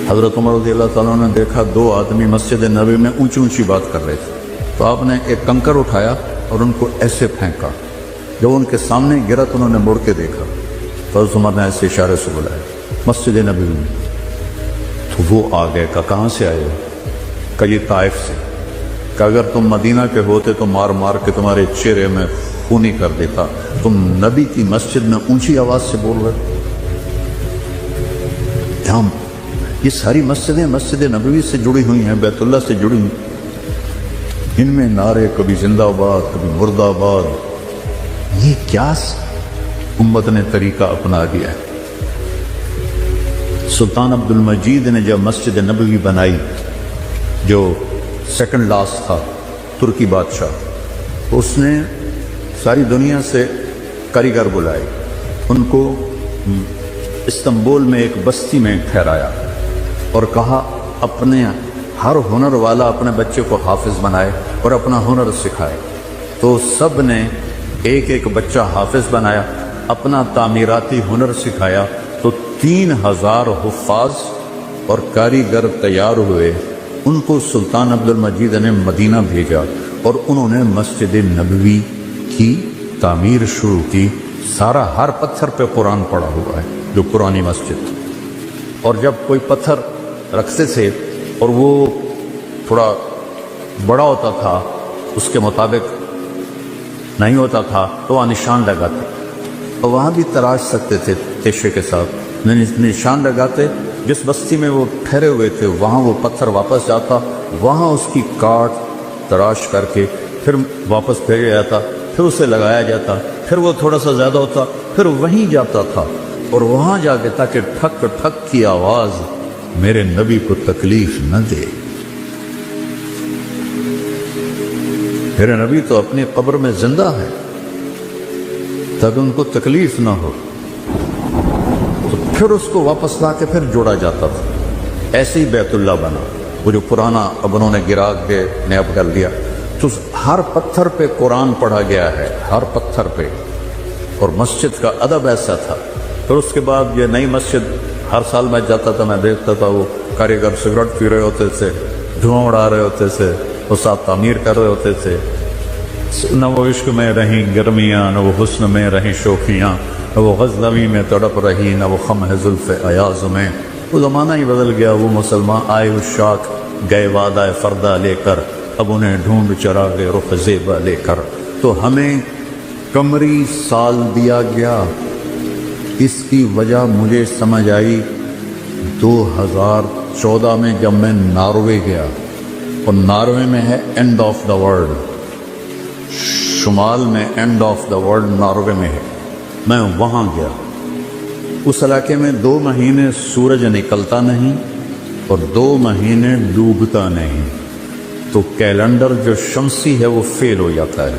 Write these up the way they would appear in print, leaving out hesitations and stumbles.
حضرت عمر رضی اللہ تعالیٰ نے دیکھا دو آدمی مسجد نبوی میں اونچی اونچی بات کر رہے تھے، تو آپ نے ایک کنکر اٹھایا اور ان کو ایسے پھینکا، جب ان کے سامنے گرا تو انہوں نے مڑ کے دیکھا تو حضرت عمر نے ایسے اشارے سے بلایا مسجد نبوی میں، تو وہ آ گئے، کہاں سے آئے ہو؟ کہ یہ طائف سے، کہ اگر تم مدینہ کے ہوتے تو مار مار کے تمہارے چہرے میں خونی کر دیتا، تم نبی کی مسجد میں اونچی آواز سے بول رہے۔ ہم یہ ساری مسجدیں مسجد نبوی سے جڑی ہوئی ہیں، بیت اللہ سے جڑی ہوئی، ان میں نعرے کبھی زندہ آباد کبھی مردہ آباد، یہ کیا امت نے طریقہ اپنا دیا ہے۔ سلطان عبد المجید نے جب مسجد نبوی بنائی، جو سیکنڈ لاسٹ تھا ترکی بادشاہ، اس نے ساری دنیا سے کاریگر بلائے، ان کو استنبول میں ایک بستی میں ٹھہرایا اور کہا اپنے ہر ہنر والا اپنے بچے کو حافظ بنائے اور اپنا ہنر سکھائے۔ تو سب نے ایک ایک بچہ حافظ بنایا، اپنا تعمیراتی ہنر سکھایا، تو 3000 حفاظ اور کاریگر تیار ہوئے۔ ان کو سلطان عبد المجید نے مدینہ بھیجا اور انہوں نے مسجد نبوی کی تعمیر شروع کی۔ سارا ہر پتھر پہ قرآن پڑا ہوا ہے، جو پرانی مسجد تھی۔ اور جب کوئی پتھر رکھتے تھے اور وہ تھوڑا بڑا ہوتا تھا، اس کے مطابق نہیں ہوتا تھا، تو وہاں نشان لگاتے، اور وہاں بھی تراش سکتے تھے تیشے کے ساتھ، نشان لگاتے۔ جس بستی میں وہ ٹھہرے ہوئے تھے وہاں وہ پتھر واپس جاتا، وہاں اس کی کاٹ تراش کر کے پھر واپس بھیجا جاتا، پھر اسے لگایا جاتا، پھر وہ تھوڑا سا زیادہ ہوتا، پھر وہیں جاتا تھا، اور وہاں جا کے تاکہ ٹھک ٹھک کی آواز میرے نبی کو تکلیف نہ دے۔ میرے نبی تو اپنی قبر میں زندہ ہے، تاکہ ان کو تکلیف نہ ہو، تو پھر اس کو واپس لا کے پھر جوڑا جاتا تھا۔ ایسے ہی بیت اللہ بنا، وہ جو پرانا اب انہوں نے گرا کے نیا کر دیا، تو ہر پتھر پہ قرآن پڑھا گیا ہے، ہر پتھر پہ۔ اور مسجد کا ادب ایسا تھا۔ پھر اس کے بعد یہ نئی مسجد، ہر سال میں جاتا تھا، میں دیکھتا تھا وہ کاریگر سگریٹ پی رہے ہوتے تھے، دھواں اڑا رہے ہوتے تھے، وہ ساتھ تعمیر کر رہے ہوتے تھے۔ نہ وہ عشق میں رہیں گرمیاں، نہ وہ حسن میں رہیں شوخیاں، نہ وہ غزنوی میں تڑپ رہی، نہ وہ خم ہے زلف ایاز میں۔ وہ زمانہ ہی بدل گیا، وہ مسلمان آئے عشاق گئے وعدہ فردہ لے کر، اب انہیں ڈھونڈ چراغ رخ زیبا لے کر۔ تو ہمیں قمری سال دیا گیا، اس کی وجہ مجھے سمجھ آئی 2014 میں جب میں ناروے گیا، اور ناروے میں ہے اینڈ آف دا ورلڈ، شمال میں and of the world Norway میں ہے۔ میں وہاں گیا، اس علاقے میں 2 مہینے سورج نکلتا نہیں اور 2 مہینے ڈوبتا نہیں، تو کیلنڈر جو شمسی ہے وہ فیل ہو جاتا ہے۔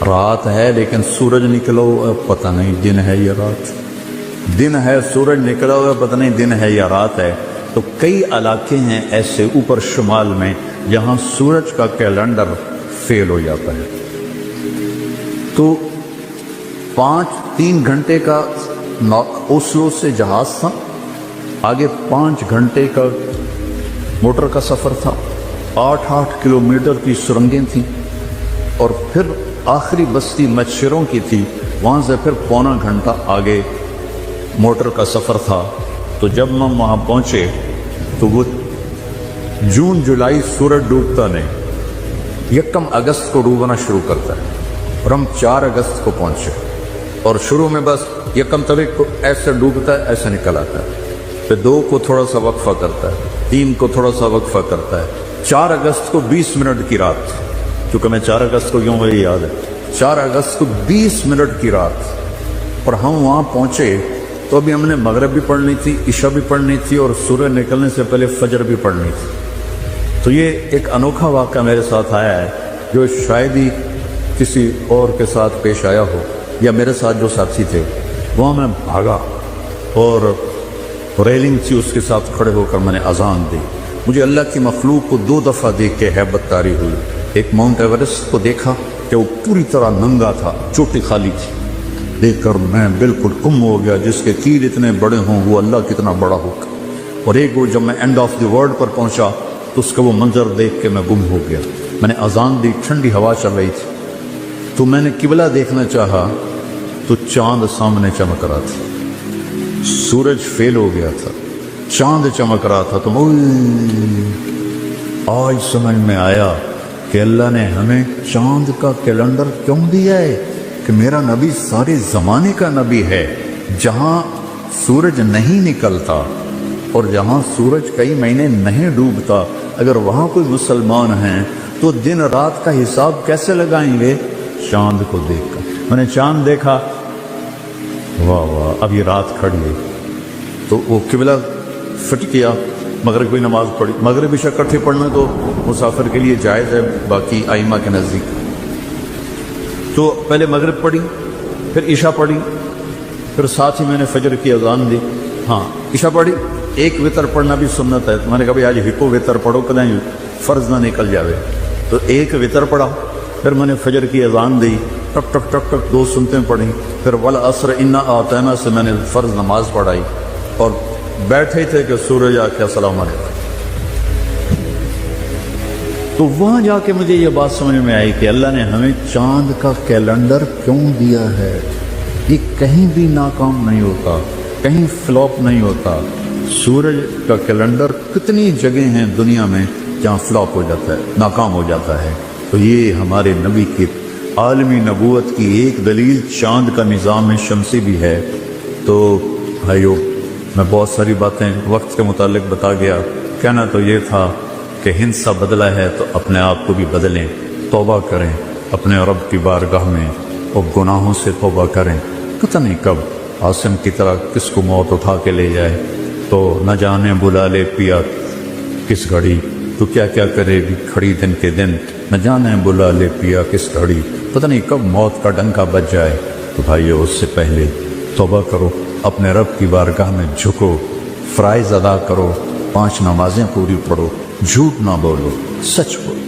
رات ہے لیکن سورج نکلا ہوا پتہ نہیں دن ہے یا رات، دن ہے سورج نکلا ہوا پتہ نہیں دن ہے یا رات ہے۔ تو کئی علاقے ہیں ایسے اوپر شمال میں جہاں سورج کا کیلنڈر فیل ہو جاتا ہے۔ تو 3 گھنٹے کا اوسلو سے جہاز تھا، آگے 5 گھنٹے کا موٹر کا سفر تھا، 8 کلومیٹر کی سرنگیں تھیں، اور پھر آخری بستی مچھروں کی تھی، وہاں سے پھر پونا گھنٹہ آگے موٹر کا سفر تھا۔ تو جب ہم وہاں پہنچے تو وہ جون جولائی سورج ڈوبتا نہیں، 1 اگست کو ڈوبنا شروع کرتا ہے، اور ہم 4 اگست کو پہنچے، اور شروع میں بس 1 تاریخ کو ایسے ڈوبتا ہے، ایسے نکل آتا ہے، پھر 2 کو تھوڑا سا وقفہ کرتا ہے، 3 کو تھوڑا سا وقفہ کرتا ہے، 4 اگست کو 20 منٹ کی رات، کیونکہ میں 4 اگست کو کیوں مجھے یاد ہے، 4 اگست کو 20 منٹ کی رات، اور ہم وہاں پہنچے تو ابھی ہم نے مغرب بھی پڑھنی تھی، عشاء بھی پڑھنی تھی، اور سورج نکلنے سے پہلے فجر بھی پڑھنی تھی۔ تو یہ ایک انوکھا واقعہ میرے ساتھ آیا ہے، جو شاید ہی کسی اور کے ساتھ پیش آیا ہو، یا میرے ساتھ جو ساتھی تھے، وہاں میں بھاگا اور ریلنگ تھی اس کے ساتھ کھڑے ہو کر میں نے اذان دی۔ مجھے اللہ کی مخلوق کو 2 دفعہ دیکھ کے ہیبت طاری ہوئی۔ ایک ماؤنٹ ایورسٹ کو دیکھا کہ وہ پوری طرح ننگا تھا، چوٹی خالی تھی، دیکھ کر میں بالکل گم ہو گیا، جس کے تیر اتنے بڑے ہوں وہ اللہ کتنا بڑا ہوگا۔ اور ایک وہ جب میں اینڈ آف دی ورلڈ پر پہنچا تو اس کا وہ منظر دیکھ کے میں گم ہو گیا. میں نے اذان دی, ٹھنڈی ہوا چل رہی تھی, تو میں نے قبلہ دیکھنا چاہا تو چاند سامنے چمک رہا تھا. سورج فیل ہو گیا تھا, چاند چمک رہا تھا. تو آج سمجھ میں آیا کہ اللہ نے ہمیں چاند کا کیلنڈر کیوں دیا ہے, کہ میرا نبی سارے زمانے کا نبی ہے. جہاں سورج نہیں نکلتا اور جہاں سورج کئی مہینے نہیں ڈوبتا, اگر وہاں کوئی مسلمان ہیں تو دن رات کا حساب کیسے لگائیں گے؟ چاند کو دیکھ کر. میں نے چاند دیکھا, واہ واہ, اب یہ رات کھڑی ہے. تو وہ قبلہ فٹ کیا, مغرب کی نماز پڑھی. مغرب عشاء اکٹھے پڑھنا تو مسافر کے لیے جائز ہے باقی ائمہ کے نزدیک. تو پہلے مغرب پڑھی, پھر عشاء پڑھی, پھر ساتھ ہی میں نے فجر کی اذان دی. ہاں عشاء پڑھی, ایک وطر پڑھنا بھی سنت ہے. میں نے کہا بھائی آج ہکو وطر پڑھو کدیں فرض نہ نکل جاوے. تو ایک وطر پڑھا, پھر میں نے فجر کی اذان دی, ٹک ٹک ٹک ٹک 2 سنتیں پڑھیں. پھر والعصر انا اعطینا سے میں نے فرض نماز پڑھائی, اور بیٹھے تھے کہ سورج آ کے السلام علیکم. تو وہاں جا کے مجھے یہ بات سمجھ میں آئی کہ اللہ نے ہمیں چاند کا کیلنڈر کیوں دیا ہے. یہ کہیں بھی ناکام نہیں ہوتا, کہیں فلاپ نہیں ہوتا. سورج کا کیلنڈر کتنی جگہیں ہیں دنیا میں جہاں فلاپ ہو جاتا ہے, ناکام ہو جاتا ہے. تو یہ ہمارے نبی کی عالمی نبوت کی ایک دلیل چاند کا نظام شمسی بھی ہے. تو بھائیو, میں بہت ساری باتیں وقت کے متعلق بتا گیا. کہنا تو یہ تھا کہ ہندسہ بدلا ہے تو اپنے آپ کو بھی بدلیں, توبہ کریں اپنے رب کی بارگاہ میں, اور گناہوں سے توبہ کریں. پتہ نہیں کب عاصم کی طرح کس کو موت اٹھا کے لے جائے. تو نہ جانے بلا لے پیا کس گھڑی, تو کیا کیا کرے گی کھڑی دن کے دن. نہ جانے بلا لے پیا کس گھڑی, پتہ نہیں کب موت کا ڈنکا بج جائے. تو بھائیو اس سے پہلے توبہ کرو, اپنے رب کی بارگاہ میں جھکو, فرائض ادا کرو, 5 نمازیں پوری پڑھو, جھوٹ نہ بولو, سچ بولو,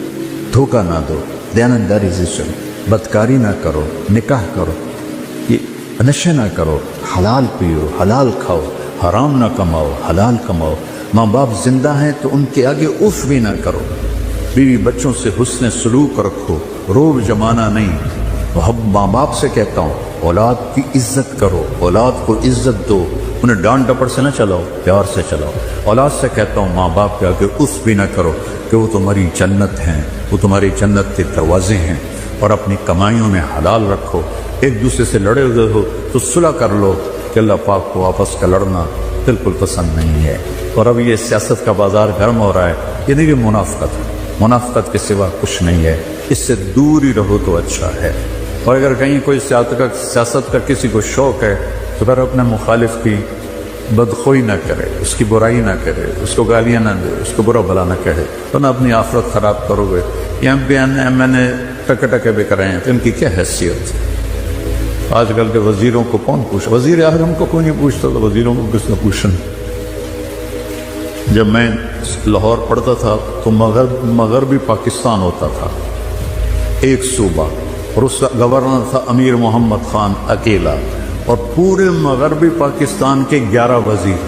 دھوکہ نہ دو, دیانتداری سے چلو, بدکاری نہ کرو, نکاح کرو, یہ نشے نہ کرو, حلال پیو, حلال کھاؤ, حرام نہ کماؤ, حلال کماؤ. ماں باپ زندہ ہیں تو ان کے آگے اف بھی نہ کرو. بیوی بچوں سے حسن سلوک رکھو, روب جمانا نہیں. ماں باپ سے کہتا ہوں اولاد کی عزت کرو, اولاد کو عزت دو, انہیں ڈانٹ ڈپٹ سے نہ چلاؤ, پیار سے چلاؤ. اولاد سے کہتا ہوں ماں باپ کے آگے اف بھی نہ کرو کہ وہ تمہاری جنت ہیں, وہ تمہاری جنت کے دروازے ہیں. اور اپنی کمائیوں میں حلال رکھو. ایک دوسرے سے لڑے ہوئے ہو تو صلح کر لو, کہ اللہ پاک کو آپس کا لڑنا بالکل پسند نہیں ہے. اور اب یہ سیاست کا بازار گرم ہو رہا ہے, یہ نہیں, یہ منافقت کے سوا کچھ نہیں ہے. اس سے دور ہی رہو تو اچھا ہے. اور اگر کہیں کوئی سیاست کا کسی کو شوق ہے تو پھر اپنے مخالف کی بدخوئی نہ کرے, اس کی برائی نہ کرے, اس کو گالیاں نہ دے, اس کو برا بھلا نہ کہے, تو نہ اپنی آخرت خراب کرو گے. یہ میں نے ٹکے ٹکے بھی کرائے ہیں تو ان کی کیا حیثیت. آج کل کے وزیروں کو کون پوچھا, وزیر اعظم کو کوئی نہیں پوچھتا, تو وزیروں کو کس نے پوچھنا. جب میں لاہور پڑھتا تھا تو مغربی پاکستان ہوتا تھا ایک صوبہ, اور اس کا گورنر تھا امیر محمد خان اکیلا, اور پورے مغربی پاکستان کے 11 وزیر.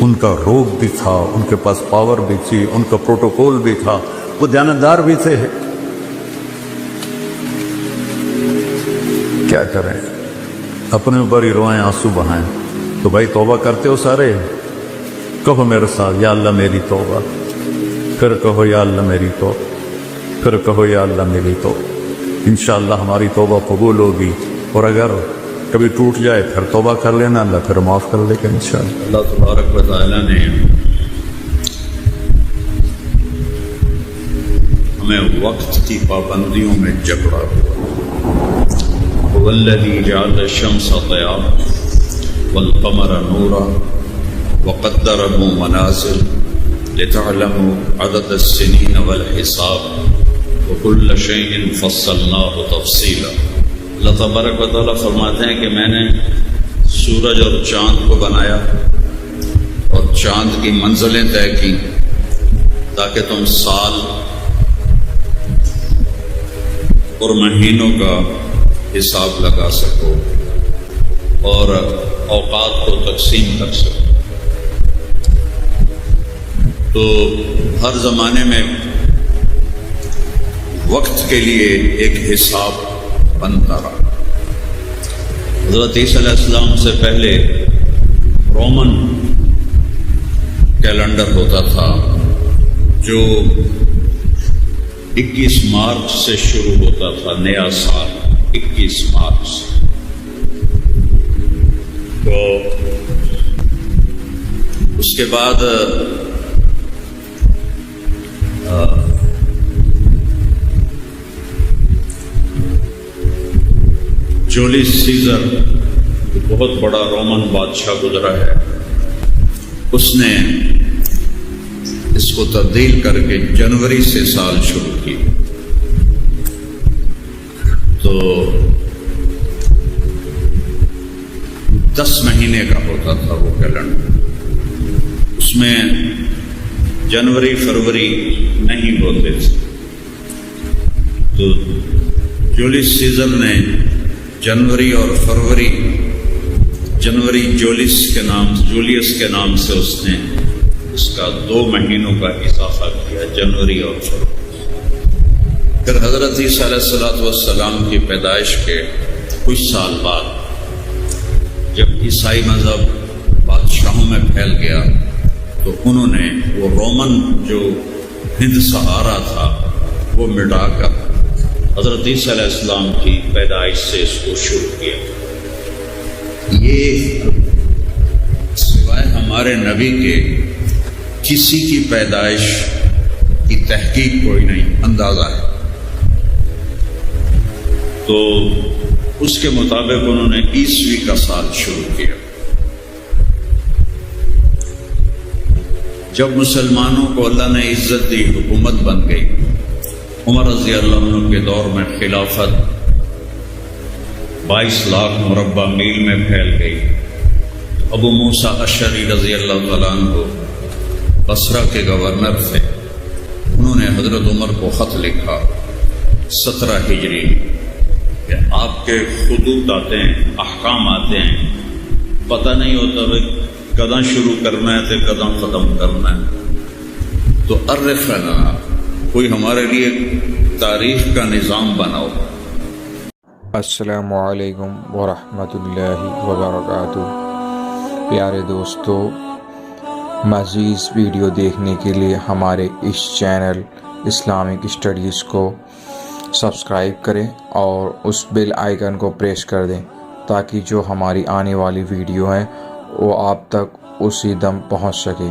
ان کا روب بھی تھا, ان کے پاس پاور بھی تھی, ان کا پروٹوکول بھی تھا, وہ دیانتدار بھی تھے. کیا کریں, اپنے اوپر ہی روئیں, آنسو بہائیں. تو بھائی توبہ کرتے ہو سارے, کہو میرے ساتھ یا اللہ میری توبہ, پھر کہو یا اللہ میری توبہ, پھر کہو یا اللہ میری توبہ. انشاءاللہ ہماری توبہ قبول ہوگی. اور اگر کبھی ٹوٹ جائے پھر توبہ کر لینا, اللہ پھر معاف کر دے گا انشاءاللہ. اللہ تبارک و تعالیٰ نے ہمیں وقت کی پابندیوں میں جکڑا ہوا. والذی جعل الشمس ضیاء والقمر نورا وقدره منازل لتعلموا عدد السنین والحساب وكل شيء فصلناه تفصیلا. اللہ تبارک و تعالیٰ فرماتے ہیں کہ میں نے سورج اور چاند کو بنایا اور چاند کی منزلیں طے کی تاکہ تم سال اور مہینوں کا حساب لگا سکو اور اوقات کو تقسیم کر سکو. تو ہر زمانے میں وقت کے لیے ایک حساب بنتا رہا۔ حضرت عیسیٰ علیہ السلام سے پہلے رومن کیلنڈر ہوتا تھا جو 21 مارچ سے شروع ہوتا تھا، نیا سال 21 مارچ سے۔ تو اس کے بعد جولیس سیزر بہت بڑا رومن بادشاہ گزرا ہے، اس نے اس کو تبدیل کر کے جنوری سے سال شروع کی۔ تو 10 مہینے کا ہوتا تھا وہ کیلنڈر، اس میں جنوری فروری نہیں ہوتے تھے۔ تو جولیس سیزر نے جنوری اور فروری، جنوری جولیس کے نام سے اس نے اس کا 2 مہینوں کا اضافہ کیا، جنوری اور فروری۔ پھر حضرت عیسیٰ علیہ السلام کی پیدائش کے کچھ سال بعد جب عیسائی مذہب بادشاہوں میں پھیل گیا تو انہوں نے وہ رومن جو ہند سہارا تھا وہ مٹا کر حضرت عیسیٰ علیہ السلام کی پیدائش سے اس کو شروع کیا۔ یہ سوائے ہمارے نبی کے کسی کی پیدائش کی تحقیق کوئی نہیں، اندازہ ہے۔ تو اس کے مطابق انہوں نے عیسوی کا سال شروع کیا۔ جب مسلمانوں کو اللہ نے عزت دی، حکومت بن گئی، عمر رضی اللہ عنہ کے دور میں خلافت 22 لاکھ مربع میل میں پھیل گئی۔ ابو موسیٰ اشعری رضی اللہ تعالیٰ عنہ بصرہ کے گورنر تھے، انہوں نے حضرت عمر کو خط لکھا 17 ہجری کہ آپ کے خطوط آتے ہیں، احکام آتے ہیں، پتہ نہیں ہوتا بھائی کداں شروع کرنا ہے تو کداں ختم کرنا ہے، تو عرفنا، کوئی ہمارے لیے تاریخ کا نظام بناؤ۔ السلام علیکم ورحمۃ اللہ وبرکاتہ۔ پیارے دوستو، مزید ویڈیو دیکھنے کے لیے ہمارے اس چینل اسلامک اسٹڈیز کو سبسکرائب کریں اور اس بیل آئیکن کو پریس کر دیں تاکہ جو ہماری آنے والی ویڈیو ہیں وہ آپ تک اسی دم پہنچ سکے۔